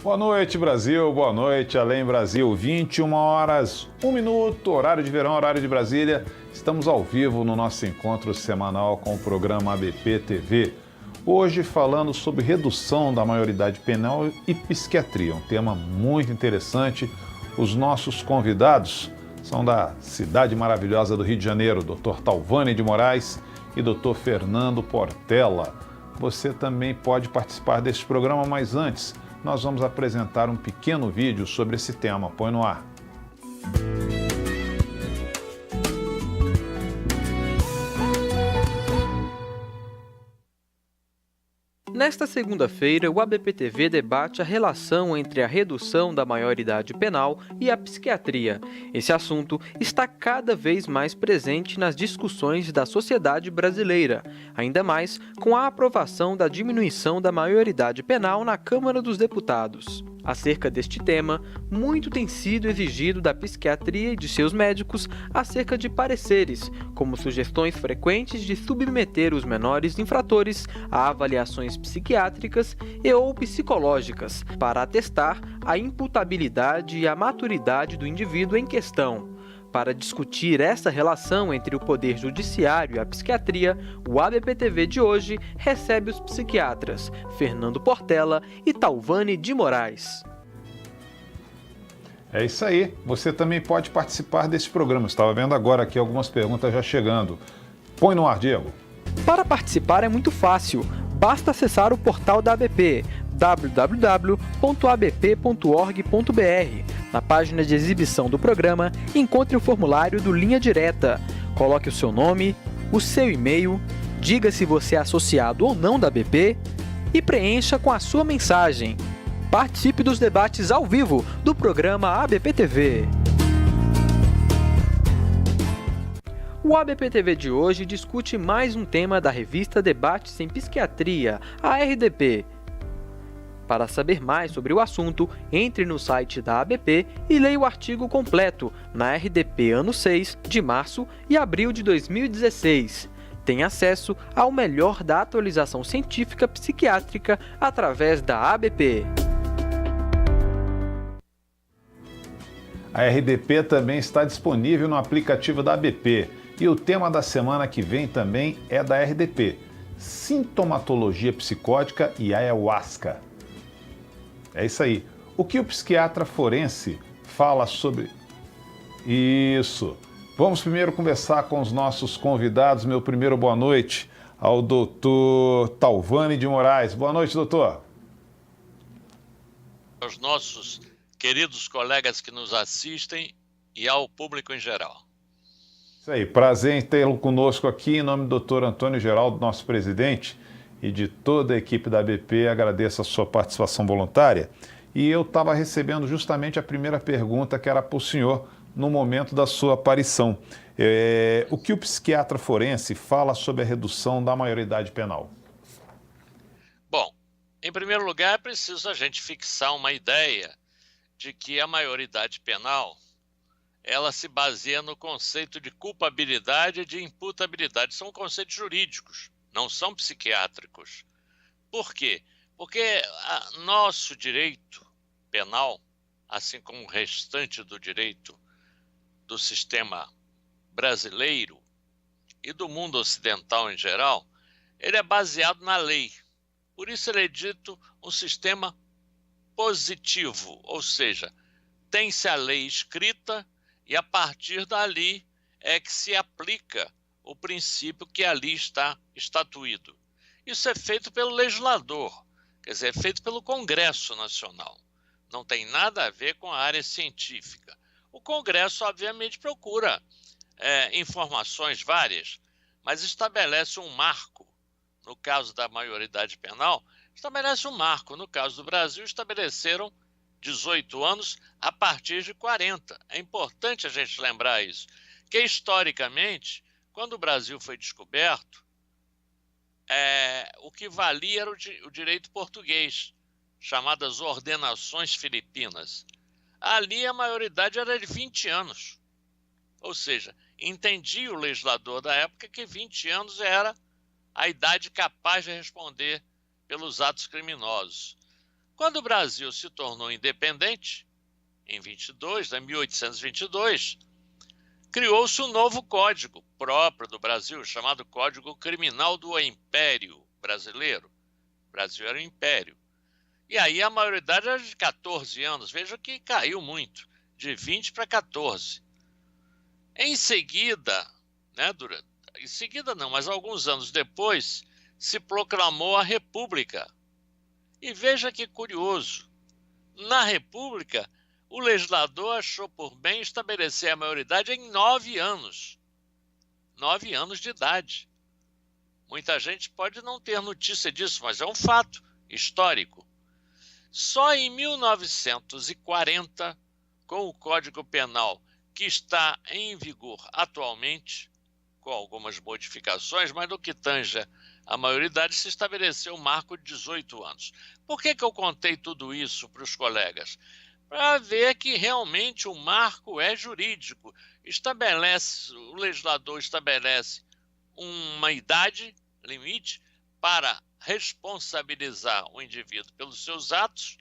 Boa noite, Brasil. Boa noite, Além Brasil. 21 horas, 1 minuto, horário de verão, horário de Brasília. Estamos ao vivo no nosso encontro semanal com o programa ABP TV. Hoje falando sobre redução da maioridade penal e psiquiatria. Um tema muito interessante. Os nossos convidados são da cidade maravilhosa do Rio de Janeiro, Dr. Talvani de Moraes e Dr. Fernando Portela. Você também pode participar deste programa, mas antes nós vamos apresentar um pequeno vídeo sobre esse tema. Põe no ar. Nesta segunda-feira, o ABP-TV debate a relação entre a redução da maioridade penal e a psiquiatria. Esse assunto está cada vez mais presente nas discussões da sociedade brasileira, ainda mais com a aprovação da diminuição da maioridade penal na Câmara dos Deputados. Acerca deste tema, muito tem sido exigido da psiquiatria e de seus médicos acerca de pareceres, como sugestões frequentes de submeter os menores infratores a avaliações psiquiátricas e ou psicológicas para atestar a imputabilidade e a maturidade do indivíduo em questão. Para discutir essa relação entre o Poder Judiciário e a psiquiatria, o ABP-TV de hoje recebe os psiquiatras Fernando Portela e Talvani de Moraes. É isso aí. Você também pode participar desse programa. Estava vendo agora aqui algumas perguntas já chegando. Põe no ar, Diego. Para participar é muito fácil. Basta acessar o portal da ABP, www.abp.org.br. Na página de exibição do programa, encontre o formulário do Linha Direta. Coloque o seu nome, o seu e-mail, diga se você é associado ou não da ABP e preencha com a sua mensagem. Participe dos debates ao vivo do programa ABP-TV. O ABP-TV de hoje discute mais um tema da revista Debates em Psiquiatria, a RDP. Para saber mais sobre o assunto, entre no site da ABP e leia o artigo completo na RDP ano 6, de março e abril de 2016. Tem acesso ao melhor da atualização científica psiquiátrica através da ABP. A RDP também está disponível no aplicativo da ABP. E o tema da semana que vem também é da RDP: sintomatologia psicótica e ayahuasca. É isso aí. O que o psiquiatra forense fala sobre isso? Vamos primeiro conversar com os nossos convidados. Meu primeiro boa noite ao doutor Talvani de Moraes. Boa noite, doutor. Aos nossos queridos colegas que nos assistem e ao público em geral. Isso aí, prazer em tê-lo conosco aqui. Em nome do doutor Antônio Geraldo, nosso presidente, e de toda a equipe da ABP, agradeço a sua participação voluntária. E eu estava recebendo justamente a primeira pergunta, que era para o senhor no momento da sua aparição. O que o psiquiatra forense fala sobre a redução da maioridade penal? Bom, em primeiro lugar, é preciso a gente fixar uma ideia de que a maioridade penal ela se baseia no conceito de culpabilidade e de imputabilidade. São conceitos jurídicos, não são psiquiátricos. Por quê? Porque nosso direito penal, assim como o restante do direito do sistema brasileiro e do mundo ocidental em geral, ele é baseado na lei. Por isso ele é dito um sistema positivo, ou seja, tem-se a lei escrita e a partir dali é que se aplica o princípio que ali está estatuído. Isso é feito pelo legislador, quer dizer, é feito pelo Congresso Nacional. Não tem nada a ver com a área científica. O Congresso, obviamente, procura informações várias, mas estabelece um marco. No caso da maioridade penal, estabelece um marco. No caso do Brasil, estabeleceram 18 anos a partir de 40. É importante a gente lembrar isso, que historicamente, quando o Brasil foi descoberto, o que valia era o direito português, chamadas ordenações filipinas. Ali a maioridade era de 20 anos. Ou seja, entendia o legislador da época que 20 anos era a idade capaz de responder pelos atos criminosos. Quando o Brasil se tornou independente, em 1822, criou-se um novo código próprio do Brasil, chamado Código Criminal do Império Brasileiro. O Brasil era um império. E aí a maioridade era de 14 anos. Veja que caiu muito, de 20 para 14. Em seguida, mas alguns anos depois, se proclamou a República. E veja que curioso, na República, o legislador achou por bem estabelecer a maioridade em 9 anos. 9 anos de idade. Muita gente pode não ter notícia disso, mas é um fato histórico. Só em 1940, com o Código Penal que está em vigor atualmente, com algumas modificações, mas no que tange a maioridade, se estabeleceu o marco de 18 anos. Por que eu contei tudo isso para os colegas? Para ver que realmente o marco é jurídico. O legislador estabelece uma idade limite para responsabilizar o indivíduo pelos seus atos,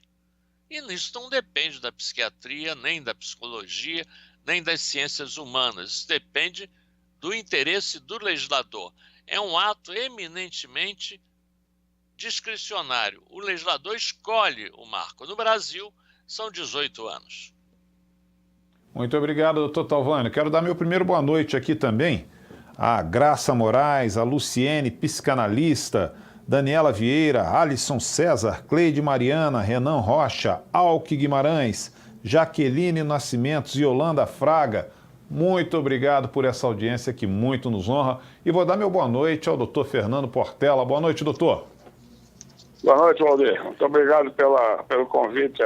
e isso não depende da psiquiatria, nem da psicologia, nem das ciências humanas. Isso depende do interesse do legislador. É um ato eminentemente discricionário. O legislador escolhe o marco. No Brasil, são 18 anos. Muito obrigado, doutor Talvânio. Quero dar meu primeiro boa noite aqui também a Graça Moraes, a Luciene, psicanalista, Daniela Vieira, Alisson César, Cleide Mariana, Renan Rocha, Alque Guimarães, Jaqueline Nascimentos e Yolanda Fraga. Muito obrigado por essa audiência que muito nos honra. E vou dar meu boa noite ao doutor Fernando Portela. Boa noite, doutor. Boa noite, Valdir. Muito obrigado pelo convite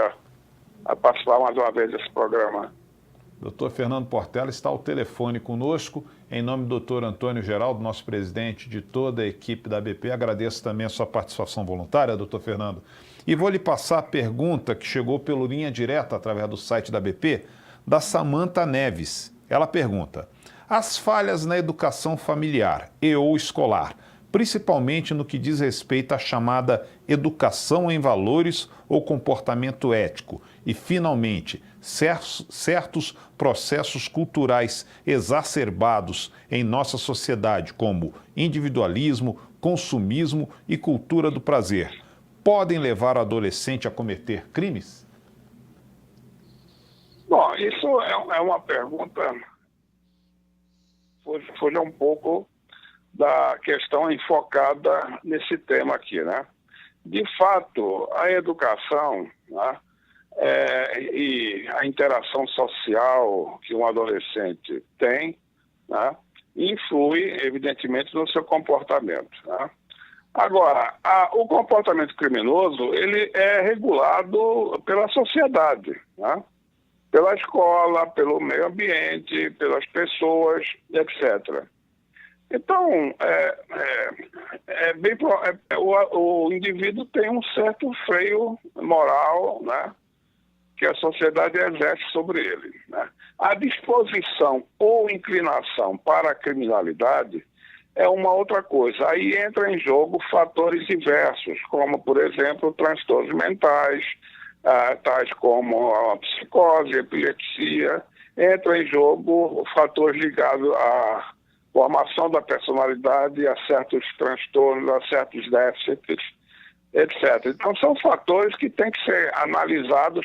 a participar mais uma vez desse programa. Doutor Fernando Portela está ao telefone conosco. Em nome do doutor Antônio Geraldo, nosso presidente, de toda a equipe da ABP, agradeço também a sua participação voluntária, doutor Fernando. E vou lhe passar a pergunta que chegou pelo linha direta através do site da ABP, da Samanta Neves. Ela pergunta: as falhas na educação familiar e ou escolar, principalmente no que diz respeito à chamada educação em valores ou comportamento ético, e, finalmente, certos processos culturais exacerbados em nossa sociedade, como individualismo, consumismo e cultura do prazer, podem levar o adolescente a cometer crimes? Bom, isso é uma pergunta, foge um pouco da questão enfocada nesse tema aqui, né? De fato, a educação, né, e a interação social que um adolescente tem, né, influi, evidentemente, no seu comportamento, né? Agora, o comportamento criminoso, ele é regulado pela sociedade, né? Pela escola, pelo meio ambiente, pelas pessoas, etc. Então, o indivíduo tem um certo freio moral, né, que a sociedade exerce sobre ele, né? A disposição ou inclinação para a criminalidade é uma outra coisa. Aí entra em jogo fatores diversos, como, por exemplo, transtornos mentais, tais como a psicose, a epilepsia. Entra em jogo fatores ligados à formação da personalidade, a certos transtornos, a certos déficits, etc. Então, são fatores que têm que ser analisados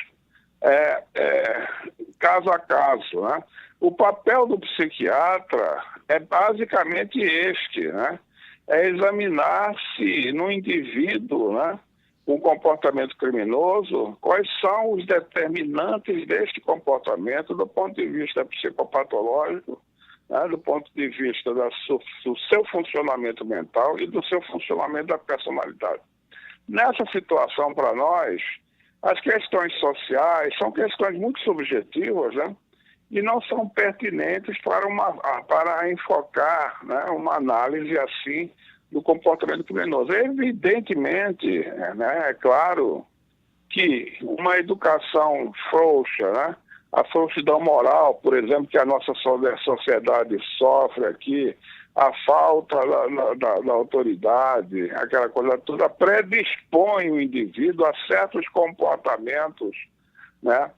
caso a caso, né? O papel do psiquiatra é basicamente este, né? É examinar se no indivíduo, né, um comportamento criminoso, quais são os determinantes deste comportamento do ponto de vista psicopatológico, né, do ponto de vista do seu funcionamento mental e do seu funcionamento da personalidade. Nessa situação, para nós, as questões sociais são questões muito subjetivas, né, e não são pertinentes para enfocar, né, uma análise assim do comportamento criminoso. Evidentemente, né, é claro que uma educação frouxa, né, a frouxidão moral, por exemplo, que a nossa sociedade sofre aqui, a falta da autoridade, aquela coisa toda, predispõe o indivíduo a certos comportamentos, né,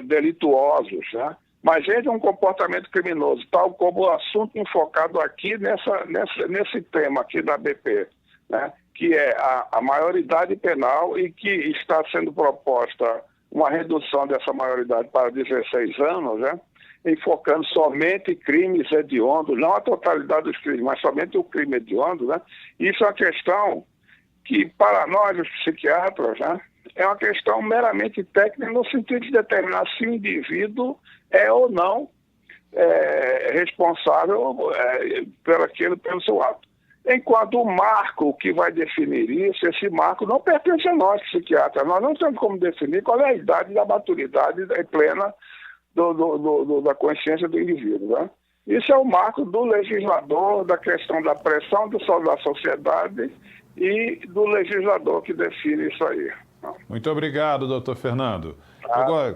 delituosos, né? Mas esse é um comportamento criminoso, tal como o assunto enfocado aqui nesse tema aqui da BP, né? Que é a maioridade penal e que está sendo proposta uma redução dessa maioridade para 16 anos, né? Enfocando somente crimes hediondos, não a totalidade dos crimes, mas somente o crime hediondo, né? Isso é uma questão que, para nós, os psiquiatras, né, é uma questão meramente técnica no sentido de determinar se o indivíduo é ou não responsável pelo seu ato. Enquanto o marco que vai definir isso, esse marco não pertence a nós, psiquiatras. Nós não temos como definir qual é a idade da maturidade plena da consciência do indivíduo, né? Isso é o marco do legislador, da questão da pressão da sociedade e do legislador que define isso aí. Muito obrigado, doutor Fernando. Agora,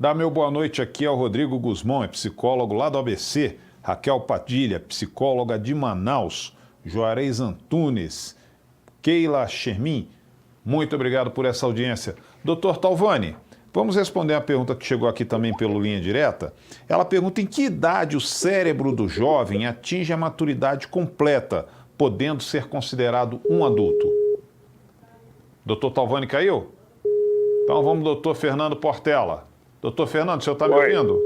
dá meu boa noite aqui ao Rodrigo Guzmão, psicólogo lá do ABC, Raquel Padilha, psicóloga de Manaus, Juarez Antunes, Keila Shermin. Muito obrigado por essa audiência. Doutor Talvani, vamos responder a pergunta que chegou aqui também pelo Linha Direta. Ela pergunta em que idade o cérebro do jovem atinge a maturidade completa, podendo ser considerado um adulto. Doutor Talvani caiu? Então vamos, doutor Fernando Portela. Doutor Fernando, o senhor está me ouvindo?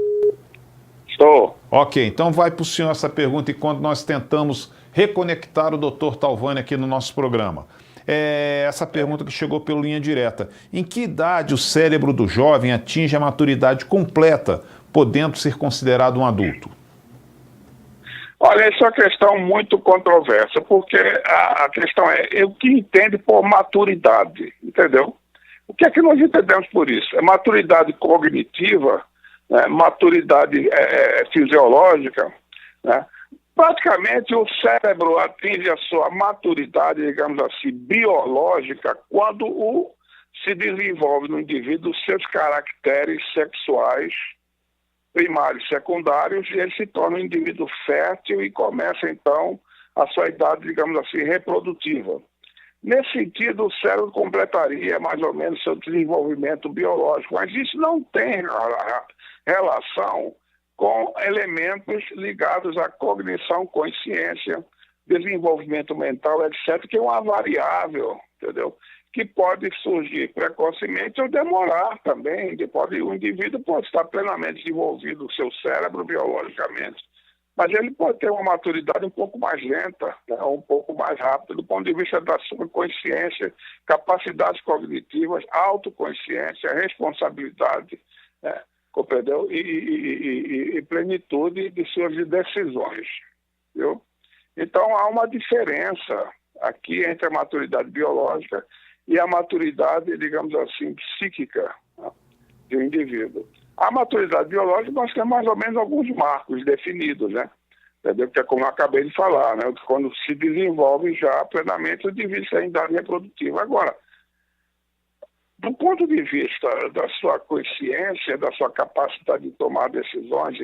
Estou. Ok, então vai para o senhor essa pergunta enquanto nós tentamos reconectar o doutor Talvani aqui no nosso programa. Essa pergunta que chegou pelo Linha Direta. Em que idade o cérebro do jovem atinge a maturidade completa, podendo ser considerado um adulto? Olha, essa é uma questão muito controversa, porque a questão é o que entende por maturidade, entendeu? O que é que nós entendemos por isso? É maturidade cognitiva, né? Maturidade fisiológica, né? Praticamente o cérebro atinge a sua maturidade, digamos assim, biológica, quando se desenvolve no indivíduo seus caracteres sexuais primários e secundários, e ele se torna um indivíduo fértil e começa, então, a sua idade, digamos assim, reprodutiva. Nesse sentido, o cérebro completaria mais ou menos seu desenvolvimento biológico, mas isso não tem relação com elementos ligados à cognição, consciência, desenvolvimento mental, etc., que é uma variável, entendeu? Que pode surgir precocemente ou demorar também. O indivíduo pode estar plenamente desenvolvido, o seu cérebro biologicamente, mas ele pode ter uma maturidade um pouco mais lenta, né, um pouco mais rápida, do ponto de vista da sua consciência, capacidades cognitivas, autoconsciência, responsabilidade, né, compreendeu? E plenitude de suas decisões, viu? Então há uma diferença aqui entre a maturidade biológica e a maturidade, digamos assim, psíquica, né, de um indivíduo. A maturidade biológica, nós temos mais ou menos alguns marcos definidos, né? Entendeu? Que é como eu acabei de falar, né? Quando se desenvolve já plenamente o indivíduo em idade reprodutiva. Agora, do ponto de vista da sua consciência, da sua capacidade de tomar decisões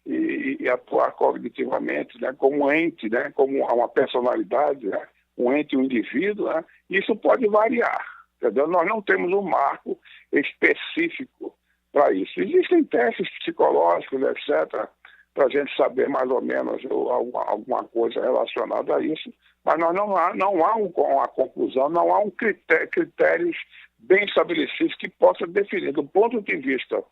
e atuar cognitivamente, né? Como ente, né? Como uma personalidade, né? Um ente, um indivíduo, né? Isso pode variar, entendeu? Nós não temos um marco específico para isso. Existem testes psicológicos, etc., para a gente saber mais ou menos alguma coisa relacionada a isso, mas não há uma conclusão, não há critérios bem estabelecidos que possam definir, do ponto de vista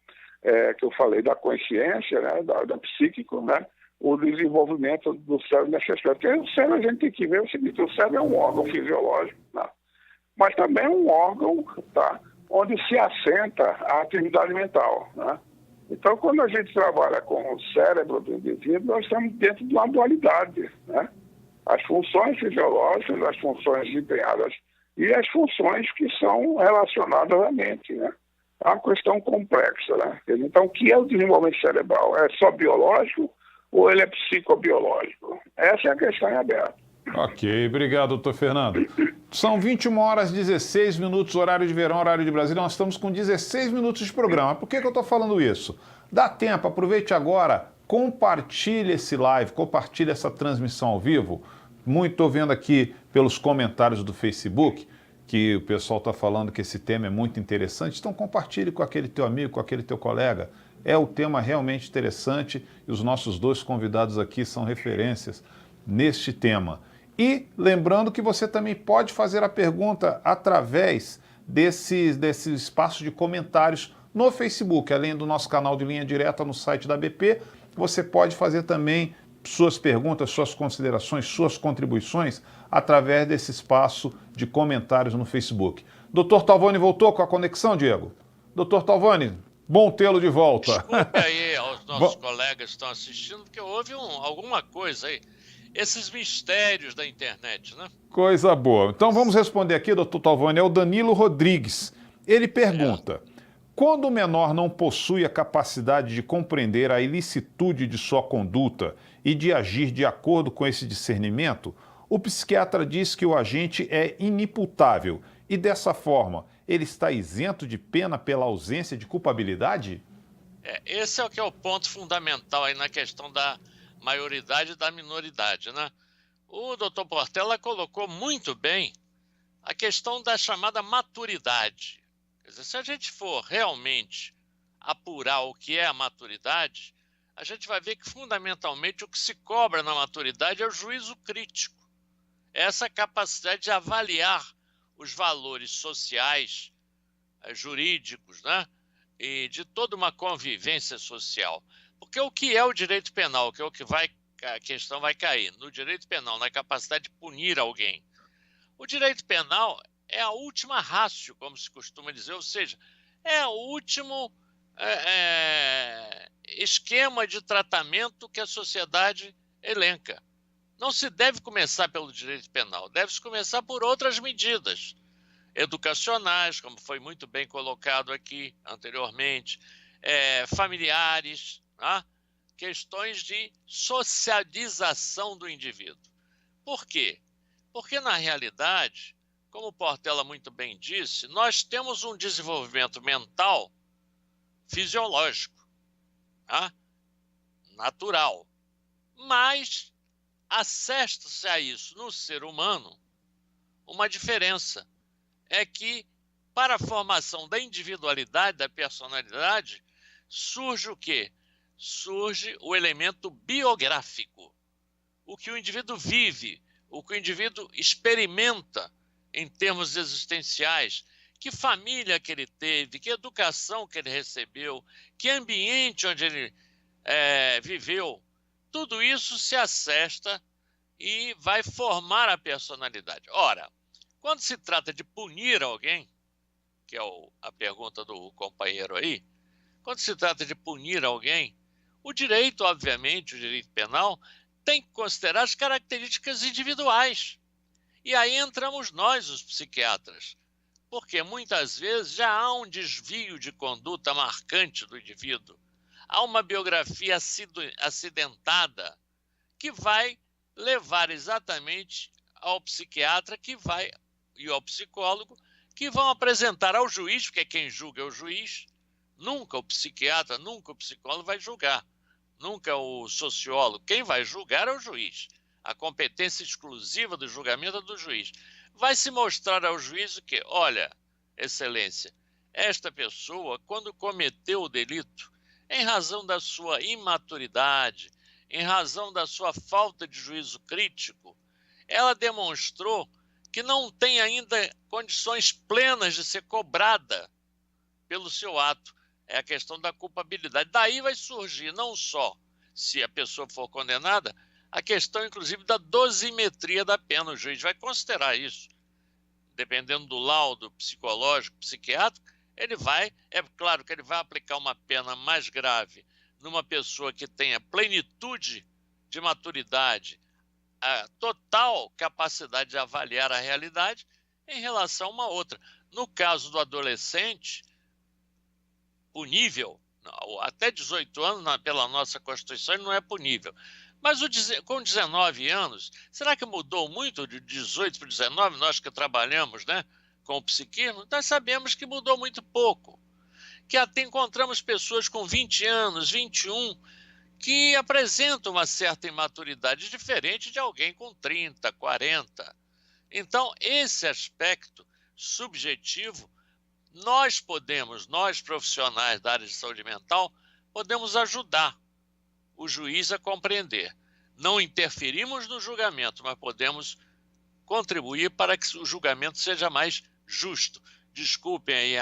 que eu falei da consciência, né, da psíquico, né, o desenvolvimento do cérebro nesse aspecto. Porque o cérebro, a gente tem que ver o seguinte: o cérebro é um órgão fisiológico, né, mas também é um órgão, tá, onde se assenta a atividade mental, né? Então, quando a gente trabalha com o cérebro do indivíduo, nós estamos dentro de uma dualidade, né? As funções fisiológicas, as funções desempenhadas e as funções que são relacionadas à mente, né? É uma questão complexa, né? Então, o que é o desenvolvimento cerebral? É só biológico ou ele é psicobiológico? Essa é a questão em aberto. Ok, obrigado, doutor Fernando. São 21 horas 16 minutos, horário de verão, horário de Brasília. Nós estamos com 16 minutos de programa. Por que eu estou falando isso? Dá tempo, aproveite agora, compartilhe esse live, compartilhe essa transmissão ao vivo. Muito estou vendo aqui pelos comentários do Facebook que o pessoal está falando que esse tema é muito interessante. Então compartilhe com aquele teu amigo, com aquele teu colega. É um tema realmente interessante e os nossos dois convidados aqui são referências neste tema. E lembrando que você também pode fazer a pergunta através desse espaço de comentários no Facebook, além do nosso canal de linha direta no site da BP, você pode fazer também suas perguntas, suas considerações, suas contribuições através desse espaço de comentários no Facebook. Doutor Talvani voltou com a conexão, Diego? Doutor Talvani, bom tê-lo de volta. Desculpe aí aos nossos colegas que estão assistindo, porque houve alguma coisa aí. Esses mistérios da internet, né? Coisa boa. Então vamos responder aqui, doutor Talvani, é o Danilo Rodrigues. Ele pergunta, quando o menor não possui a capacidade de compreender a ilicitude de sua conduta e de agir de acordo com esse discernimento, o psiquiatra diz que o agente é inimputável e, dessa forma, ele está isento de pena pela ausência de culpabilidade? Esse é o que é o ponto fundamental aí na questão da maioridade e da minoridade, né? O doutor Portela colocou muito bem a questão da chamada maturidade. Quer dizer, se a gente for realmente apurar o que é a maturidade, a gente vai ver que fundamentalmente o que se cobra na maturidade é o juízo crítico. Essa capacidade de avaliar os valores sociais, jurídicos, né? E de toda uma convivência social. Porque o que é o direito penal, que é o que a questão vai cair, no direito penal, na capacidade de punir alguém. O direito penal é a última ratio, como se costuma dizer, ou seja, é o último esquema de tratamento que a sociedade elenca. Não se deve começar pelo direito penal, deve-se começar por outras medidas educacionais, como foi muito bem colocado aqui anteriormente, familiares, tá? Questões de socialização do indivíduo. Por quê? Porque, na realidade, como o Portela muito bem disse, nós temos um desenvolvimento mental fisiológico, tá? Natural, mas assesta-se a isso no ser humano uma diferença. É que, para a formação da individualidade, da personalidade, surge o quê? Surge o elemento biográfico. O que o indivíduo vive, o que o indivíduo experimenta em termos existenciais, que família que ele teve, que educação que ele recebeu, que ambiente onde ele viveu, tudo isso se assesta e vai formar a personalidade. Ora, quando se trata de punir alguém, que é a pergunta do companheiro aí, quando se trata de punir alguém, o direito, obviamente, o direito penal, tem que considerar as características individuais. E aí entramos nós, os psiquiatras, porque muitas vezes já há um desvio de conduta marcante do indivíduo, há uma biografia acidentada que vai levar exatamente ao psiquiatra e ao psicólogo, que vão apresentar ao juiz, porque quem julga é o juiz, nunca o psiquiatra, nunca o psicólogo vai julgar, nunca o sociólogo. Quem vai julgar é o juiz. A competência exclusiva do julgamento é do juiz. Vai se mostrar ao juiz que, olha, excelência, esta pessoa, quando cometeu o delito, em razão da sua imaturidade, em razão da sua falta de juízo crítico, ela demonstrou que não tem ainda condições plenas de ser cobrada pelo seu ato. É a questão da culpabilidade. Daí vai surgir não só, se a pessoa for condenada, a questão, inclusive, da dosimetria da pena. O juiz vai considerar isso. Dependendo do laudo psicológico, psiquiátrico, é claro que ele vai aplicar uma pena mais grave numa pessoa que tenha plenitude de maturidade, a total capacidade de avaliar a realidade em relação a uma outra. No caso do adolescente, punível, até 18 anos, pela nossa Constituição, ele não é punível. Mas com 19 anos, será que mudou muito de 18 para 19? Nós que trabalhamos, né, com o psiquismo, nós sabemos que mudou muito pouco. Que até encontramos pessoas com 20 anos, 21, que apresentam uma certa imaturidade diferente de alguém com 30, 40. Então, esse aspecto subjetivo, nós profissionais da área de saúde mental, podemos ajudar o juiz a compreender. Não interferimos no julgamento, mas podemos contribuir para que o julgamento seja mais justo. Desculpem aí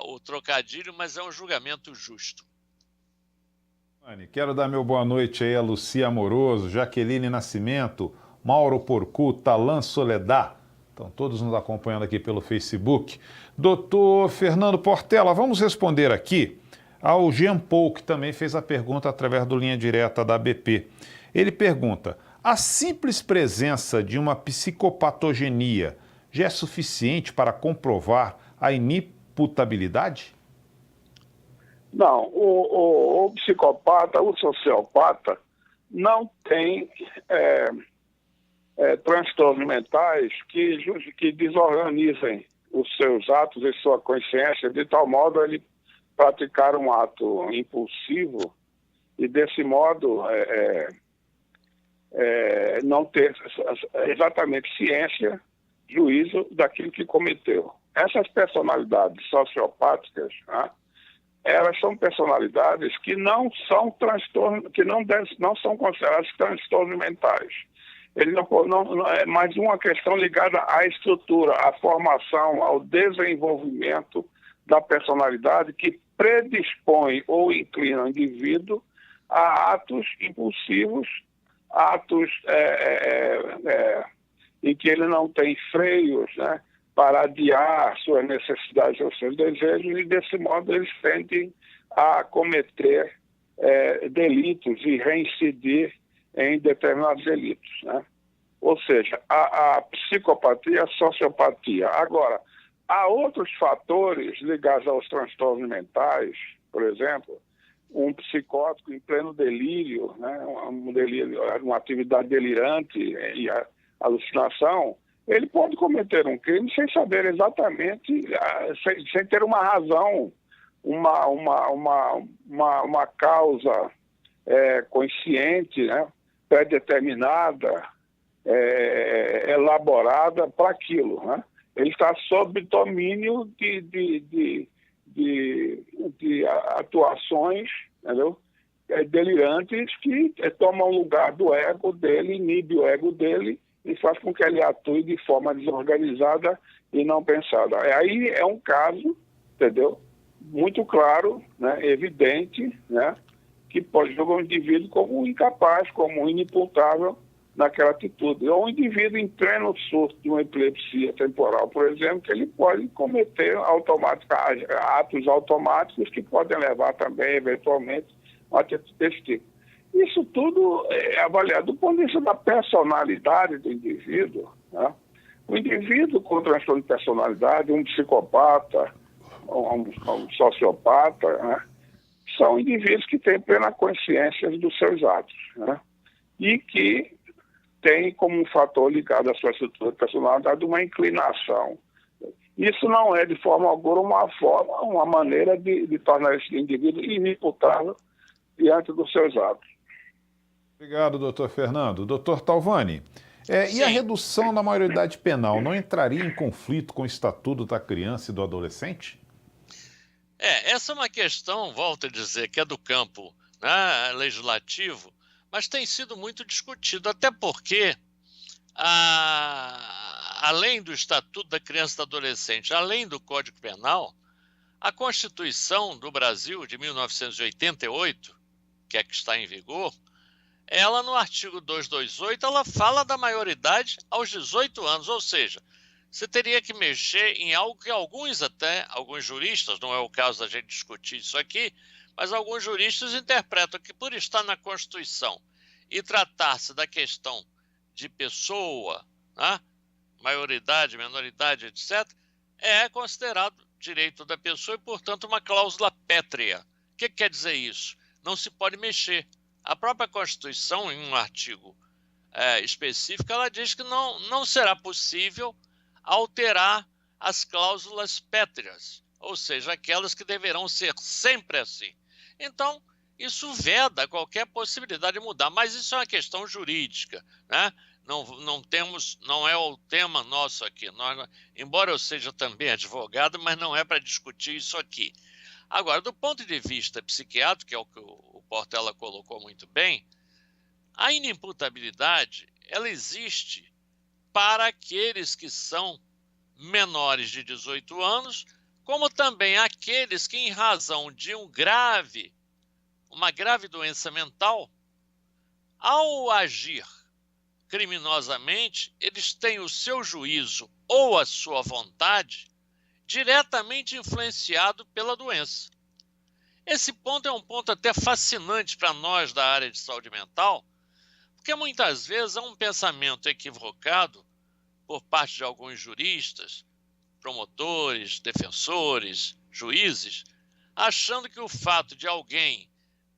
o trocadilho, mas é um julgamento justo. Quero dar meu boa noite aí a Lucia Amoroso, Jaqueline Nascimento, Mauro Porcu, Talan Soledad. Estão todos nos acompanhando aqui pelo Facebook. Doutor Fernando Portela, vamos responder aqui ao Jean Paul, que também fez a pergunta através do Linha Direta da ABP. Ele pergunta: a simples presença de uma psicopatogenia já é suficiente para comprovar a inimputabilidade? Não, o psicopata, o sociopata, não tem transtornos mentais que desorganizem os seus atos e sua consciência, de tal modo ele praticar um ato impulsivo e, desse modo, não ter exatamente ciência, juízo daquilo que cometeu. Essas personalidades sociopáticas, né, elas são personalidades que não são transtornos, que não são consideradas transtornos mentais. Ele não é mais uma questão ligada à estrutura, à formação, ao desenvolvimento da personalidade que predispõe ou inclina o indivíduo a atos impulsivos, atos em que ele não tem freios, né, para adiar suas necessidades ou seus desejos, e desse modo eles tendem a cometer delitos e reincidir em determinados delitos, né? Ou seja, a psicopatia, a sociopatia. Agora, há outros fatores ligados aos transtornos mentais, por exemplo, um psicótico em pleno delírio, né, uma atividade delirante e a alucinação, ele pode cometer um crime sem saber exatamente, sem ter uma razão, uma causa consciente, né, pré-determinada, elaborada para aquilo, né? Ele está sob domínio de atuações, entendeu? Delirantes que tomam lugar do ego dele, inibe o ego dele e faz com que ele atue de forma desorganizada e não pensada. Aí é um caso, entendeu? Muito claro, né? Evidente, né? Que pode jogar um indivíduo como incapaz, como inimputável naquela atitude. Ou um indivíduo em pleno surto de uma epilepsia temporal, por exemplo, que ele pode cometer atos automáticos que podem levar também, eventualmente, a atitude desse tipo. Isso tudo é avaliado do ponto de vista da personalidade do indivíduo, né? O indivíduo com transtorno de personalidade, um psicopata, um sociopata, né, são indivíduos que têm plena consciência dos seus atos, né, e que têm como um fator ligado à sua estrutura de personalidade uma inclinação. Isso não é, de forma alguma, uma maneira de tornar esse indivíduo inimputável diante dos seus atos. Obrigado, doutor Fernando. Doutor Talvani, e a redução da maioridade penal não entraria em conflito com o Estatuto da Criança e do Adolescente? Essa é uma questão, volto a dizer, que é do campo, né, legislativo, mas tem sido muito discutido, até porque, além do Estatuto da Criança e do Adolescente, além do Código Penal, a Constituição do Brasil, de 1988, que é que está em vigor, ela, no artigo 228, ela fala da maioridade aos 18 anos, ou seja, você teria que mexer em algo que alguns juristas, não é o caso da gente discutir isso aqui, mas alguns juristas interpretam que, por estar na Constituição e tratar-se da questão de pessoa, né, maioridade, menoridade, etc., é considerado direito da pessoa e, portanto, uma cláusula pétrea. O que quer dizer isso? Não se pode mexer. A própria Constituição, em um artigo específico, ela diz que não será possível alterar as cláusulas pétreas, ou seja, aquelas que deverão ser sempre assim. Então, isso veda qualquer possibilidade de mudar, mas isso é uma questão jurídica, né? Não é o tema nosso aqui. Embora eu seja também advogado, mas não é para discutir isso aqui. Agora, do ponto de vista psiquiátrico, que é o que o Portela colocou muito bem, a inimputabilidade, ela existe para aqueles que são menores de 18 anos, como também aqueles que, em razão de uma grave doença mental, ao agir criminosamente, eles têm o seu juízo ou a sua vontade diretamente influenciado pela doença. Esse ponto é um ponto até fascinante para nós da área de saúde mental, porque muitas vezes há um pensamento equivocado por parte de alguns juristas, promotores, defensores, juízes, achando que o fato de alguém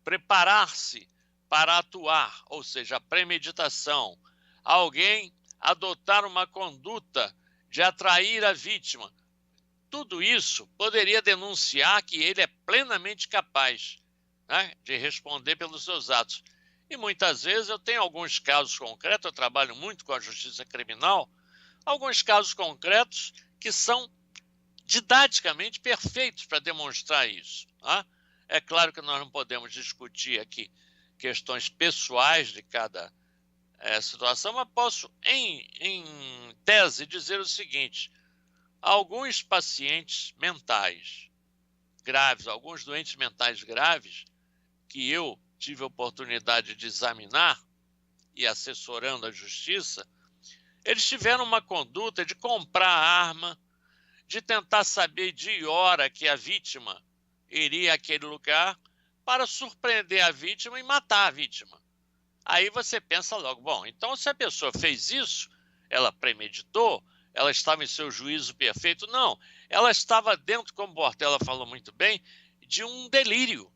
preparar-se para atuar, ou seja, a premeditação, alguém adotar uma conduta de atrair a vítima, tudo isso poderia denunciar que ele é plenamente capaz, né, de responder pelos seus atos. E muitas vezes eu tenho alguns casos concretos, eu trabalho muito com a justiça criminal, alguns casos concretos que são didaticamente perfeitos para demonstrar isso. Tá? É claro que nós não podemos discutir aqui questões pessoais de cada situação, mas posso, em tese, dizer o seguinte: alguns pacientes mentais graves, alguns doentes mentais graves, que eu tive a oportunidade de examinar e assessorando a justiça, eles tiveram uma conduta de comprar arma, de tentar saber dia e hora que a vítima iria àquele lugar para surpreender a vítima e matar a vítima. Aí você pensa logo, bom, então se a pessoa fez isso, ela premeditou, ela estava em seu juízo perfeito? Não, ela estava dentro, como Portela falou muito bem, de um delírio.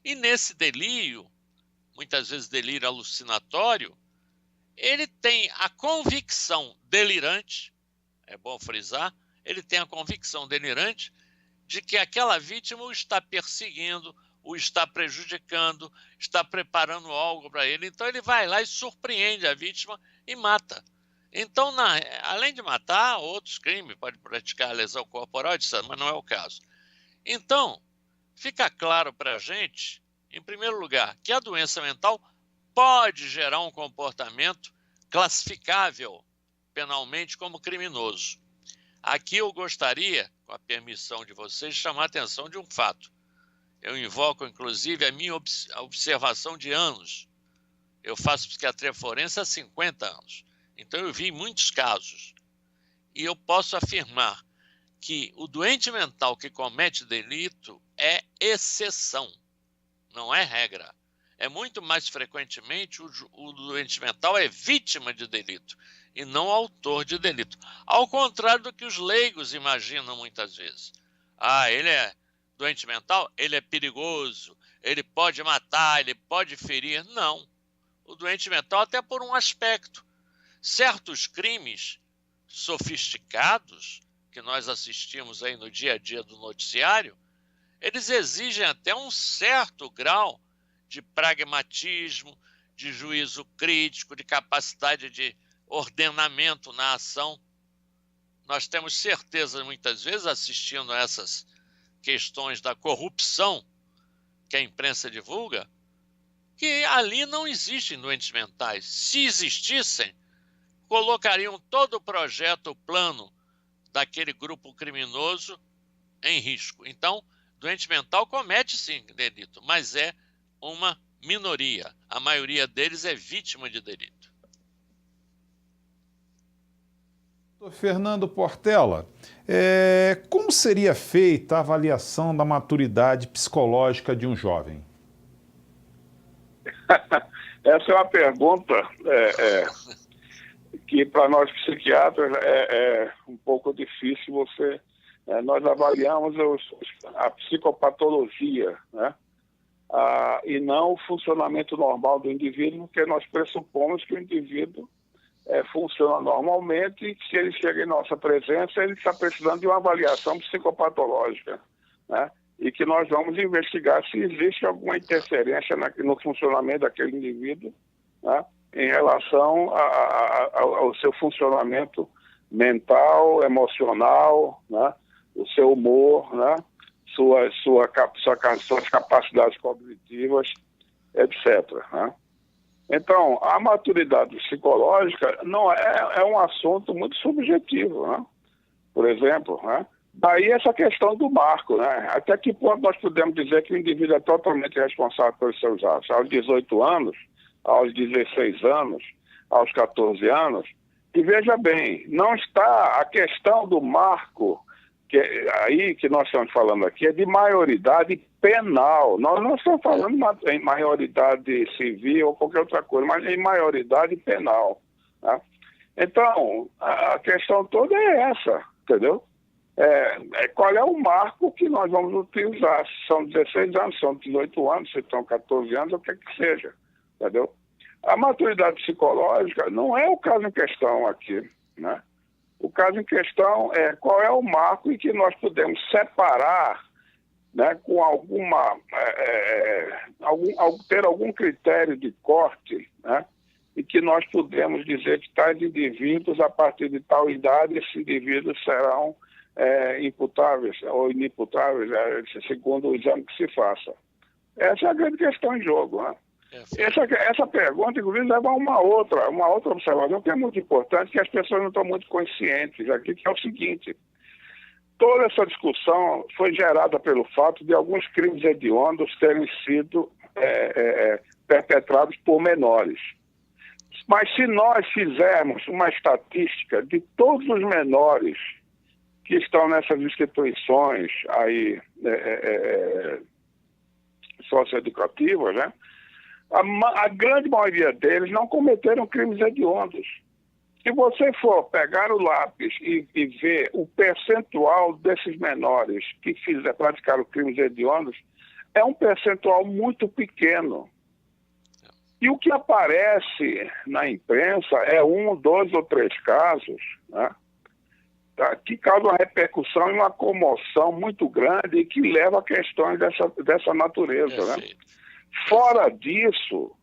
E nesse delírio, muitas vezes delírio alucinatório, ele tem a convicção delirante, é bom frisar, ele tem a convicção delirante de que aquela vítima o está perseguindo, o está prejudicando, está preparando algo para ele. Então ele vai lá e surpreende a vítima e mata. Então, além de matar, outros crimes, pode praticar lesão corporal, etc., mas não é o caso. Então, fica claro para a gente, em primeiro lugar, que a doença mental pode gerar um comportamento classificável penalmente como criminoso. Aqui eu gostaria, com a permissão de vocês, de chamar a atenção de um fato. Eu invoco, inclusive, a minha observação de anos. Eu faço psiquiatria forense há 50 anos. Então, eu vi muitos casos. E eu posso afirmar que o doente mental que comete delito é exceção, não é regra. É muito mais frequentemente o doente mental é vítima de delito e não autor de delito. Ao contrário do que os leigos imaginam muitas vezes. Ele é doente mental, ele é perigoso, ele pode matar, ele pode ferir. Não. O doente mental, até por um aspecto. Certos crimes sofisticados, que nós assistimos aí no dia a dia do noticiário, eles exigem até um certo grau de pragmatismo, de juízo crítico, de capacidade de ordenamento na ação. Nós temos certeza, muitas vezes, assistindo a essas questões da corrupção que a imprensa divulga, que ali não existem doentes mentais. Se existissem, colocariam todo o projeto, o plano daquele grupo criminoso em risco. Então, doente mental comete sim delito, mas é uma minoria. A maioria deles é vítima de delito. Fernando Portela, como seria feita a avaliação da maturidade psicológica de um jovem? Essa é uma pergunta que para nós psiquiatras é um pouco difícil nós avaliamos a psicopatologia, né? e não o funcionamento normal do indivíduo, porque nós pressupomos que o indivíduo funciona normalmente e que se ele chega em nossa presença, ele está precisando de uma avaliação psicopatológica, né? E que nós vamos investigar se existe alguma interferência no funcionamento daquele indivíduo, né? Em relação ao seu funcionamento mental, emocional, né? O seu humor, né? Suas capacidades cognitivas, etc., né? Então, a maturidade psicológica não é um assunto muito subjetivo, né? Por exemplo, né? Daí essa questão do marco, né? Até que ponto nós podemos dizer que o indivíduo é totalmente responsável pelos seus atos? Aos 18 anos, aos 16 anos, aos 14 anos. E veja bem, não está a questão do marco, que nós estamos falando aqui, é de maioridade penal. Nós não estamos falando em maioridade civil ou qualquer outra coisa, mas em maioridade penal, né? Então, a questão toda é essa, entendeu? Qual é o marco que nós vamos utilizar? Se são 16 anos, são 18 anos, se são 14 anos, o que seja, entendeu? A maturidade psicológica não é o caso em questão aqui, né? O caso em questão é qual é o marco em que nós podemos separar, né, com ter algum critério de corte, né, e que nós podemos dizer que tais indivíduos, a partir de tal idade, esses indivíduos serão imputáveis ou inimputáveis, segundo o exame que se faça. Essa é a grande questão em jogo, né? Essa pergunta, inclusive, leva a uma outra observação que é muito importante, que as pessoas não estão muito conscientes aqui, que é o seguinte: toda essa discussão foi gerada pelo fato de alguns crimes hediondos terem sido perpetrados por menores. Mas se nós fizermos uma estatística de todos os menores que estão nessas instituições aí socioeducativas, né, a grande maioria deles não cometeram crimes hediondos. Se você for pegar o lápis e ver o percentual desses menores que praticaram crimes hediondos, é um percentual muito pequeno. E o que aparece na imprensa é 1, 2 ou 3 casos, né, que causam uma repercussão e uma comoção muito grande e que leva a questões dessa natureza, né? Fora disso,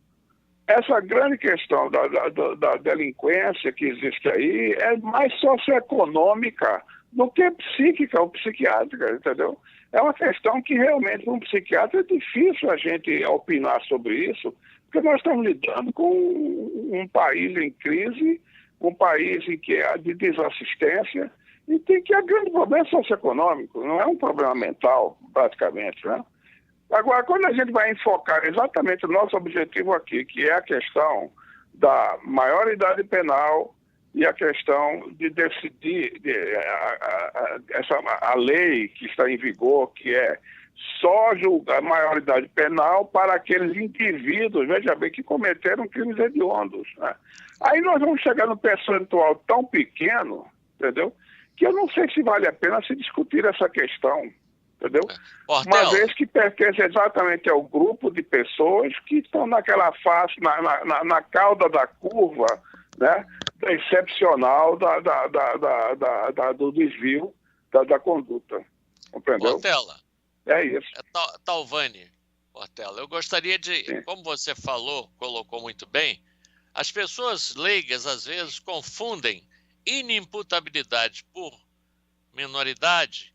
essa grande questão da delinquência que existe aí é mais socioeconômica do que psíquica ou psiquiátrica, entendeu? É uma questão que realmente, para um psiquiatra, é difícil a gente opinar sobre isso, porque nós estamos lidando com um país em crise, um país em que há de desassistência, e tem que o grande problema é socioeconômico, não é um problema mental, praticamente, né? Agora, quando a gente vai enfocar exatamente o nosso objetivo aqui, que é a questão da maioridade penal e a questão de decidir a lei que está em vigor, que é só julgar a maioridade penal para aqueles indivíduos, veja bem, que cometeram crimes hediondos, né? Aí nós vamos chegar num percentual tão pequeno, entendeu? Que eu não sei se vale a pena se discutir essa questão. Entendeu? Uma vez que pertence exatamente ao grupo de pessoas que estão naquela fase, na cauda da curva, né, excepcional do desvio da conduta. Compreendeu? Portela. É isso. Talvani, Portela, eu gostaria de, Sim. Como você colocou muito bem, as pessoas leigas às vezes confundem inimputabilidade por menoridade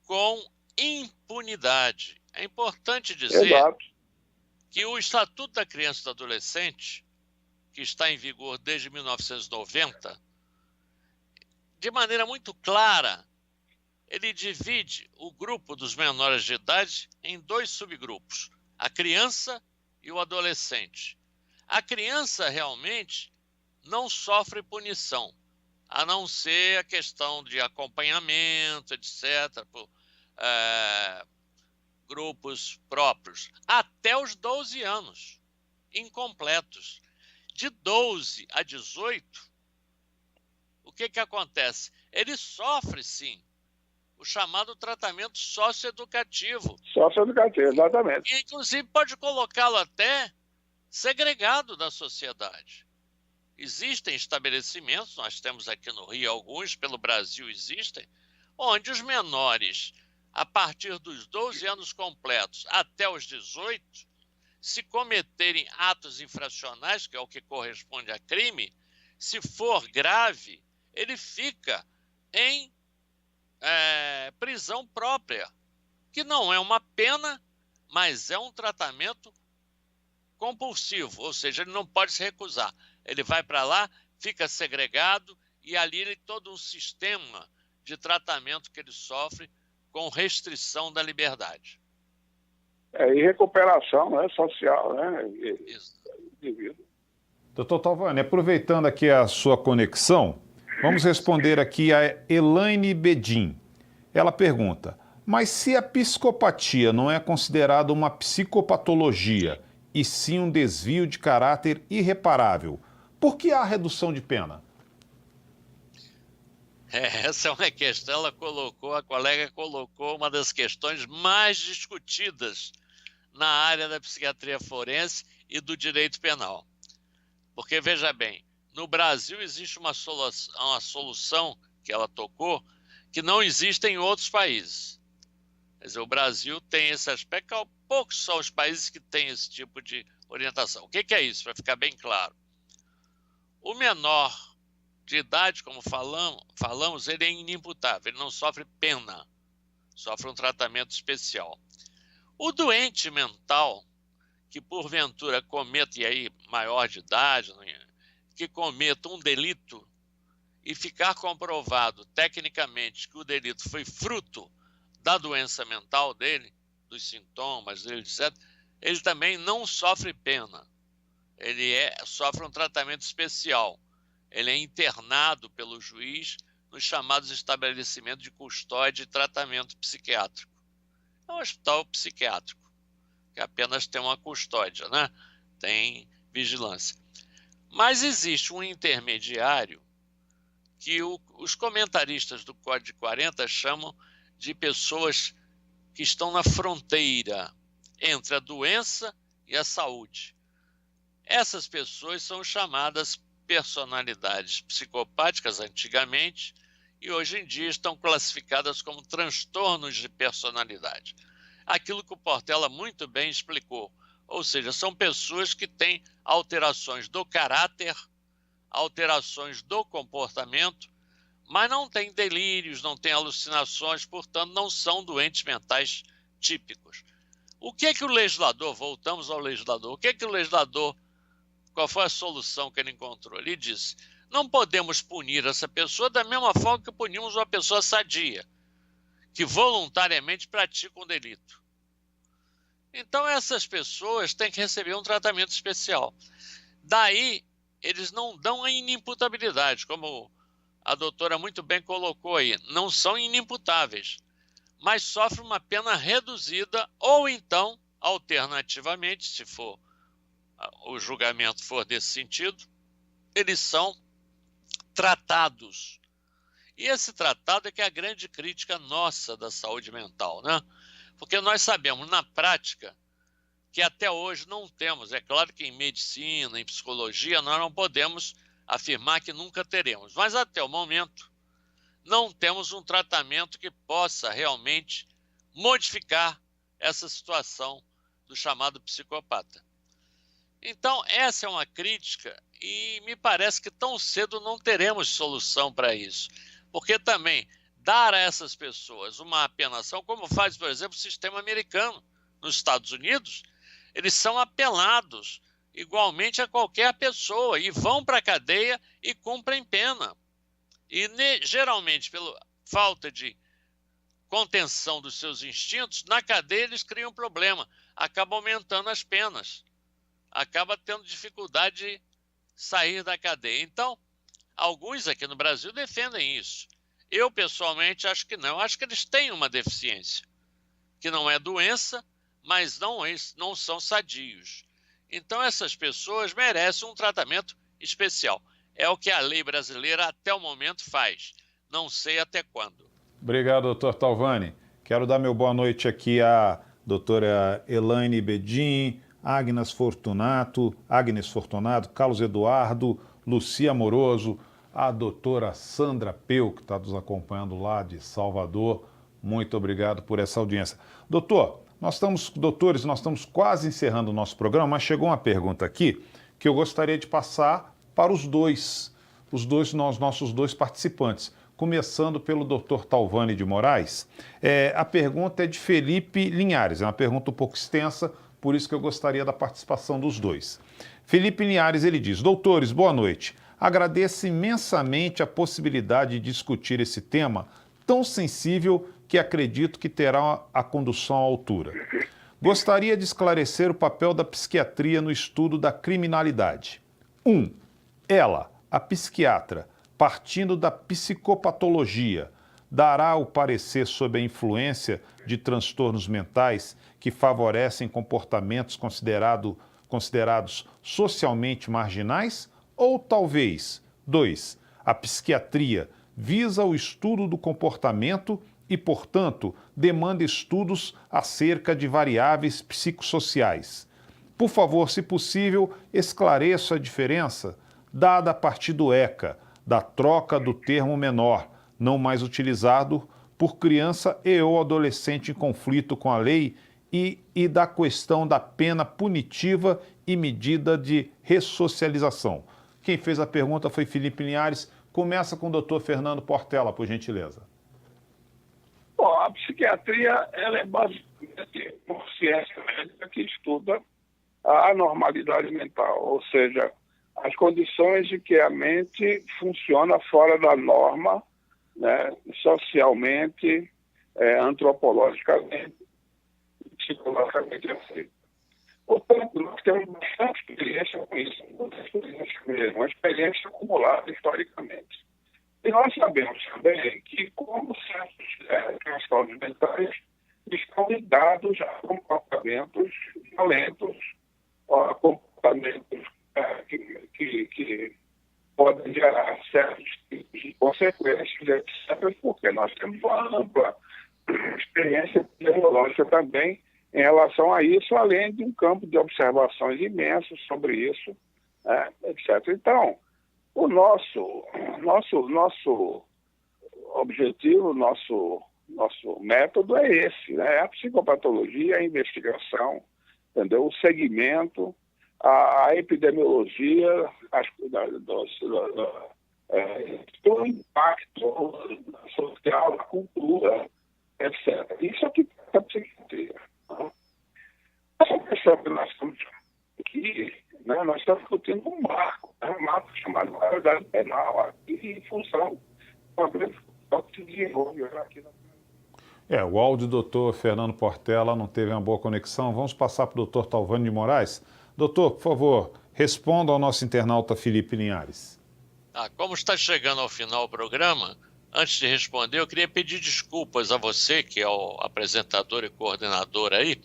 com impunidade. É importante dizer Exato. que o Estatuto da Criança e do Adolescente, que está em vigor desde 1990, de maneira muito clara, ele divide o grupo dos menores de idade em 2 subgrupos, a criança e o adolescente. A criança realmente não sofre punição, a não ser a questão de acompanhamento, etc., por grupos próprios, até os 12 anos, incompletos. De 12 a 18, o que acontece? Ele sofre, sim, o chamado tratamento socioeducativo. Socioeducativo, exatamente. E, inclusive, pode colocá-lo até segregado da sociedade. Existem estabelecimentos, nós temos aqui no Rio alguns, pelo Brasil existem, onde os menores, a partir dos 12 anos completos até os 18, se cometerem atos infracionais, que é o que corresponde a crime, se for grave, ele fica em prisão própria, que não é uma pena, mas é um tratamento compulsivo, ou seja, ele não pode se recusar. Ele vai para lá, fica segregado e ali ele todo um sistema de tratamento que ele sofre com restrição da liberdade. E recuperação, né, social, né? Isso. Doutor Talvani, aproveitando aqui a sua conexão, vamos responder aqui a Elaine Bedin. Ela pergunta, mas se a psicopatia não é considerada uma psicopatologia, e sim um desvio de caráter irreparável, por que há redução de pena? Essa é uma questão, a colega colocou uma das questões mais discutidas na área da psiquiatria forense e do direito penal. Porque, veja bem, no Brasil existe uma solução que ela tocou que não existe em outros países. Quer dizer, o Brasil tem esse aspecto, poucos são os países que têm esse tipo de orientação. O que é isso, para ficar bem claro? O menor de idade, como falamos, ele é inimputável, ele não sofre pena, sofre um tratamento especial. O doente mental, que porventura cometa, e aí maior de idade, que cometa um delito e ficar comprovado tecnicamente que o delito foi fruto da doença mental dele, dos sintomas dele, etc., ele também não sofre pena. Ele sofre um tratamento especial. Ele é internado pelo juiz nos chamados estabelecimentos de custódia e tratamento psiquiátrico. É um hospital psiquiátrico, que apenas tem uma custódia, né? Tem vigilância. Mas existe um intermediário que os comentaristas do Código 40 chamam de pessoas que estão na fronteira entre a doença e a saúde. Essas pessoas são chamadas personalidades psicopáticas antigamente e hoje em dia estão classificadas como transtornos de personalidade. Aquilo que o Portela muito bem explicou, ou seja, são pessoas que têm alterações do caráter, alterações do comportamento, mas não têm delírios, não têm alucinações, portanto não são doentes mentais típicos. O que o legislador, voltamos ao legislador, o legislador, qual foi a solução que ele encontrou? Ele disse, não podemos punir essa pessoa da mesma forma que punimos uma pessoa sadia, que voluntariamente pratica um delito. Então essas pessoas têm que receber um tratamento especial. Daí, eles não dão a inimputabilidade, como a doutora muito bem colocou aí, não são inimputáveis, mas sofrem uma pena reduzida ou então, alternativamente, se for o julgamento for desse sentido, eles são tratados. E esse tratado é que é a grande crítica nossa da saúde mental, né? Porque nós sabemos, na prática, que até hoje não temos. É claro que em medicina, em psicologia, nós não podemos afirmar que nunca teremos. Mas até o momento, não temos um tratamento que possa realmente modificar essa situação do chamado psicopata. Então, essa é uma crítica e me parece que tão cedo não teremos solução para isso. Porque também dar a essas pessoas uma apenação, como faz, por exemplo, o sistema americano nos Estados Unidos, eles são apelados igualmente a qualquer pessoa e vão para a cadeia e cumprem pena. E geralmente, pela falta de contenção dos seus instintos, na cadeia eles criam problema, acabam aumentando as penas, acaba tendo dificuldade de sair da cadeia. Então, alguns aqui no Brasil defendem isso. Eu, pessoalmente, acho que não. Acho que eles têm uma deficiência, que não é doença, mas não são sadios. Então, essas pessoas merecem um tratamento especial. É o que a lei brasileira até o momento faz. Não sei até quando. Obrigado, doutor Talvani. Quero dar meu boa noite aqui à doutora Elaine Bedin, Agnes Fortunato, Carlos Eduardo, Lucia Amoroso, a doutora Sandra Peu, que está nos acompanhando lá de Salvador. Muito obrigado por essa audiência. Doutores, nós estamos quase encerrando o nosso programa, mas chegou uma pergunta aqui que eu gostaria de passar para os nossos dois participantes, começando pelo doutor Talvani de Moraes. A pergunta é de Felipe Linhares, é uma pergunta um pouco extensa, por isso que eu gostaria da participação dos dois. Felipe Linhares, ele diz: doutores, boa noite. Agradeço imensamente a possibilidade de discutir esse tema tão sensível que acredito que terá a condução à altura. Gostaria de esclarecer o papel da psiquiatria no estudo da criminalidade. 1. Ela, a psiquiatra, partindo da psicopatologia, dará o parecer sobre a influência de transtornos mentais que favorecem comportamentos considerados socialmente marginais? Ou talvez, 2, a psiquiatria visa o estudo do comportamento e, portanto, demanda estudos acerca de variáveis psicossociais. Por favor, se possível, esclareça a diferença dada a partir do ECA, da troca do termo menor, não mais utilizado por criança e ou adolescente em conflito com a lei e da questão da pena punitiva e medida de ressocialização. Quem fez a pergunta foi Felipe Linhares. Começa com o doutor Fernando Portela, por gentileza. Bom, a psiquiatria ela é basicamente uma ciência médica que estuda a anormalidade mental, ou seja, as condições de que a mente funciona fora da norma, né, socialmente, antropologicamente, psicologicamente aceita. Portanto, nós temos bastante experiência com isso, muita experiência mesmo, uma experiência acumulada historicamente. E nós sabemos também que, como certos transtornos mentais estão ligados a comportamentos violentos, a comportamentos que podem gerar certos tipos de consequências, etc., porque nós temos uma ampla experiência epidemiológica também em relação a isso, além de um campo de observações imenso sobre isso, etc. Então, o nosso objetivo, nosso método é esse, né? A psicopatologia, a investigação, entendeu? O segmento, a epidemiologia, o impacto social, a cultura, etc. Isso aqui é a psiquiatria. Essa questão que nós estamos aqui, né, nós estamos discutindo um marco chamado maioridade penal, aqui em função do problema que se desenvolve aqui na... O áudio do doutor Fernando Portela não teve uma boa conexão. Vamos passar para o doutor Talvani de Moraes. Doutor, por favor, responda ao nosso internauta Felipe Linhares. Como está chegando ao final do programa, antes de responder, eu queria pedir desculpas a você, que é o apresentador e coordenador aí,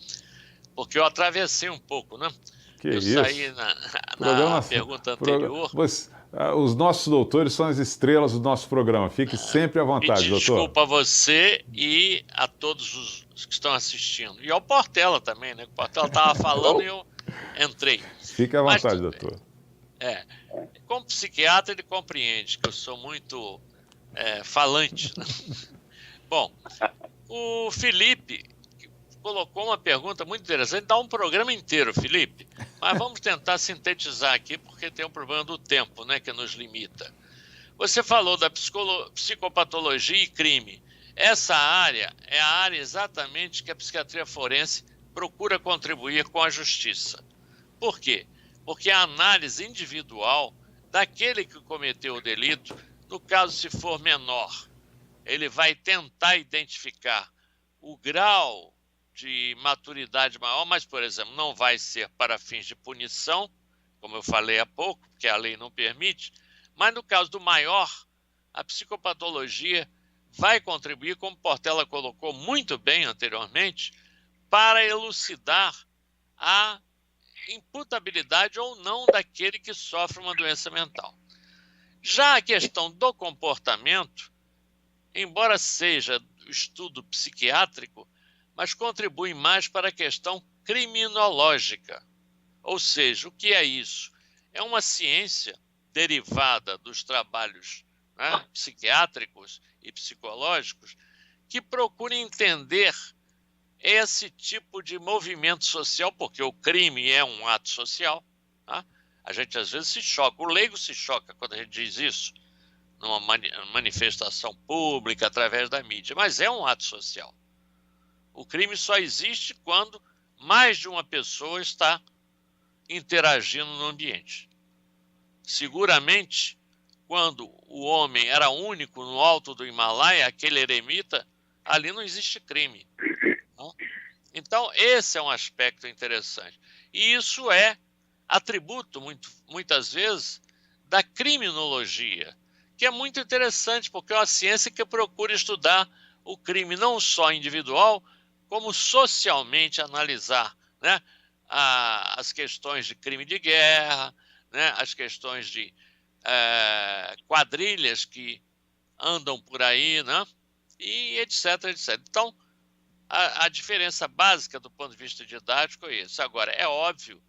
porque eu atravessei um pouco, né? Eu saí na pergunta anterior. Os nossos doutores são as estrelas do nosso programa. Fique sempre à vontade, doutor. Desculpa a você e a todos os que estão assistindo. E ao Portela também, né? O Portela estava falando e eu entrei. Fique à vontade, doutor. Como psiquiatra, ele compreende que eu sou muito falante, né? Bom, o Felipe colocou uma pergunta muito interessante. Dá um programa inteiro, Felipe. Mas vamos tentar sintetizar aqui, porque tem um problema do tempo, né, que nos limita. Você falou da psicopatologia e crime. Essa área é a área exatamente que a psiquiatria forense procura contribuir com a justiça. Por quê? Porque a análise individual daquele que cometeu o delito, no caso se for menor, ele vai tentar identificar o grau de maturidade maior, mas, por exemplo, não vai ser para fins de punição, como eu falei há pouco, porque a lei não permite, mas no caso do maior, a psicopatologia vai contribuir, como Portela colocou muito bem anteriormente, para elucidar a imputabilidade ou não daquele que sofre uma doença mental. Já a questão do comportamento, embora seja estudo psiquiátrico, mas contribui mais para a questão criminológica. Ou seja, o que é isso? É uma ciência derivada dos trabalhos, né, psiquiátricos e psicológicos que procura entender esse tipo de movimento social, porque o crime é um ato social. Tá? A gente às vezes se choca, o leigo se choca quando a gente diz isso, numa manifestação pública, através da mídia, mas é um ato social. O crime só existe quando mais de uma pessoa está interagindo no ambiente. Seguramente, quando o homem era único no alto do Himalaia, aquele eremita, ali não existe crime. Não? Então, esse é um aspecto interessante. E isso é atributo, muitas vezes, da criminologia, que é muito interessante, porque é uma ciência que procura estudar o crime não só individual, como socialmente analisar, né, as questões de crime de guerra, né, as questões de quadrilhas que andam por aí, né, e etc, etc. Então, a diferença básica do ponto de vista didático é isso. Agora, é óbvio,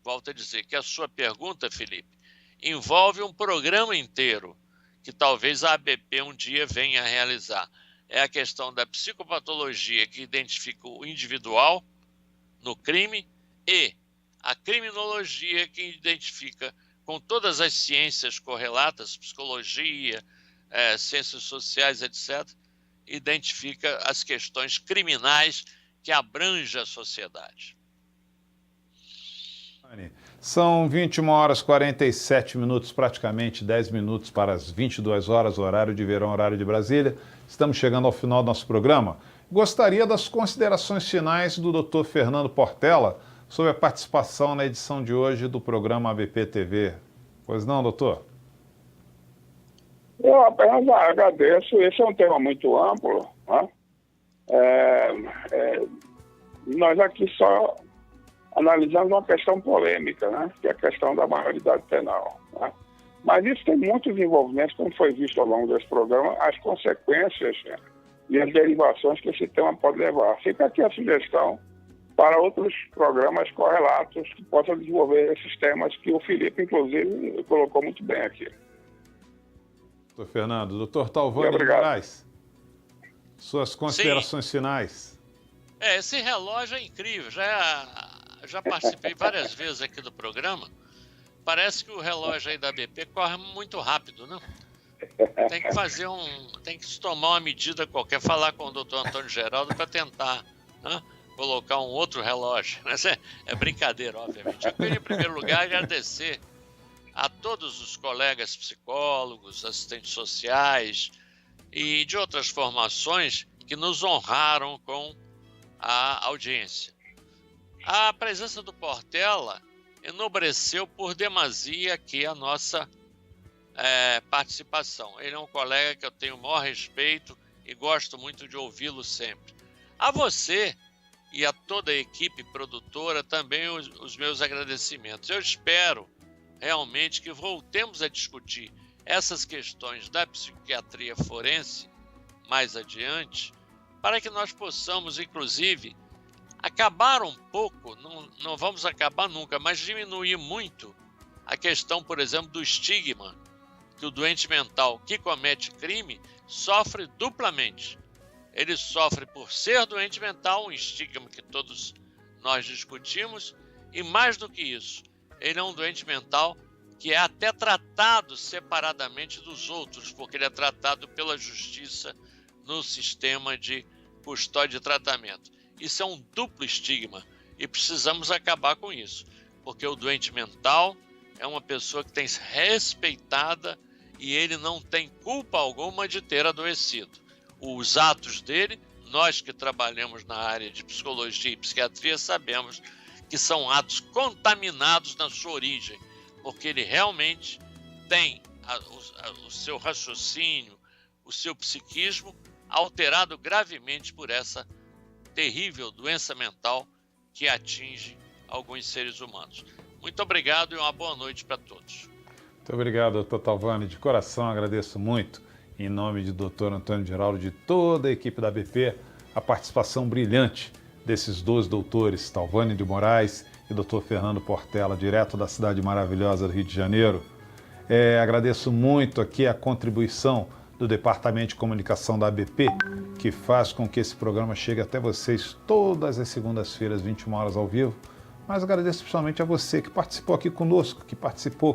volto a dizer, que a sua pergunta, Felipe, envolve um programa inteiro que talvez a ABP um dia venha a realizar. É a questão da psicopatologia que identifica o individual no crime e a criminologia que identifica com todas as ciências correlatas, psicologia, ciências sociais, etc., identifica as questões criminais que abrangem a sociedade. São 21 horas e 47 minutos, praticamente 10 minutos para as 22 horas, horário de verão, horário de Brasília. Estamos chegando ao final do nosso programa. Gostaria das considerações finais do Dr. Fernando Portela sobre a participação na edição de hoje do programa ABP TV. Pois não, doutor? Eu apenas agradeço. Esse é um tema muito amplo, né? Nós aqui só analisamos uma questão polêmica, né? Que é a questão da maioridade penal, né? Mas isso tem muitos envolvimentos, como foi visto ao longo desse programa, as consequências, né, e as derivações que esse tema pode levar. Fica aqui a sugestão para outros programas correlatos que possam desenvolver esses temas que o Felipe, inclusive, colocou muito bem aqui. Doutor Fernando, doutor Talvani Moraes, suas considerações finais. Esse relógio é incrível, já participei várias vezes aqui do programa. Parece que o relógio aí da BP corre muito rápido, né? Tem que se tomar uma medida qualquer, falar com o doutor Antônio Geraldo para tentar, né, colocar um outro relógio. Mas é brincadeira, obviamente. Eu queria, em primeiro lugar, agradecer a todos os colegas psicólogos, assistentes sociais e de outras formações que nos honraram com a audiência. A presença do Portela enobreceu por demasia aqui a nossa participação. Ele é um colega que eu tenho o maior respeito e gosto muito de ouvi-lo sempre. A você e a toda a equipe produtora também os meus agradecimentos. Eu espero realmente que voltemos a discutir essas questões da psiquiatria forense mais adiante, para que nós possamos, inclusive, acabar um pouco, não vamos acabar nunca, mas diminuir muito a questão, por exemplo, do estigma que o doente mental que comete crime sofre duplamente. Ele sofre por ser doente mental, um estigma que todos nós discutimos, e mais do que isso, ele é um doente mental que é até tratado separadamente dos outros, porque ele é tratado pela justiça no sistema de custódia e tratamento. Isso é um duplo estigma e precisamos acabar com isso, porque o doente mental é uma pessoa que tem que ser respeitada e ele não tem culpa alguma de ter adoecido. Os atos dele, nós que trabalhamos na área de psicologia e psiquiatria sabemos que são atos contaminados na sua origem, porque ele realmente tem o seu raciocínio, o seu psiquismo alterado gravemente por essa terrível doença mental que atinge alguns seres humanos. Muito obrigado e uma boa noite para todos. Muito obrigado, doutor Talvani. De coração agradeço muito. em nome de Dr. Antônio Geraldo, de toda a equipe da ABP, a participação brilhante desses dois doutores, Talvânia de Moraes e Dr. Fernando Portela, direto da cidade maravilhosa do Rio de Janeiro. Agradeço muito aqui a contribuição do Departamento de Comunicação da ABP, que faz com que esse programa chegue até vocês todas as segundas-feiras, 21 horas ao vivo. Mas agradeço principalmente a você que participou aqui conosco, que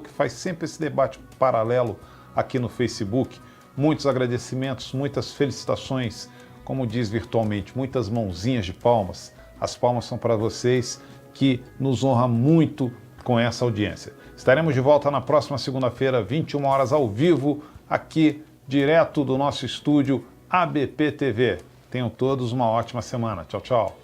faz sempre esse debate paralelo aqui no Facebook. Muitos agradecimentos, muitas felicitações, como diz virtualmente, muitas mãozinhas de palmas. As palmas são para vocês, que nos honra muito com essa audiência. Estaremos de volta na próxima segunda-feira, 21 horas ao vivo, aqui direto do nosso estúdio ABP TV. Tenham todos uma ótima semana. Tchau, tchau.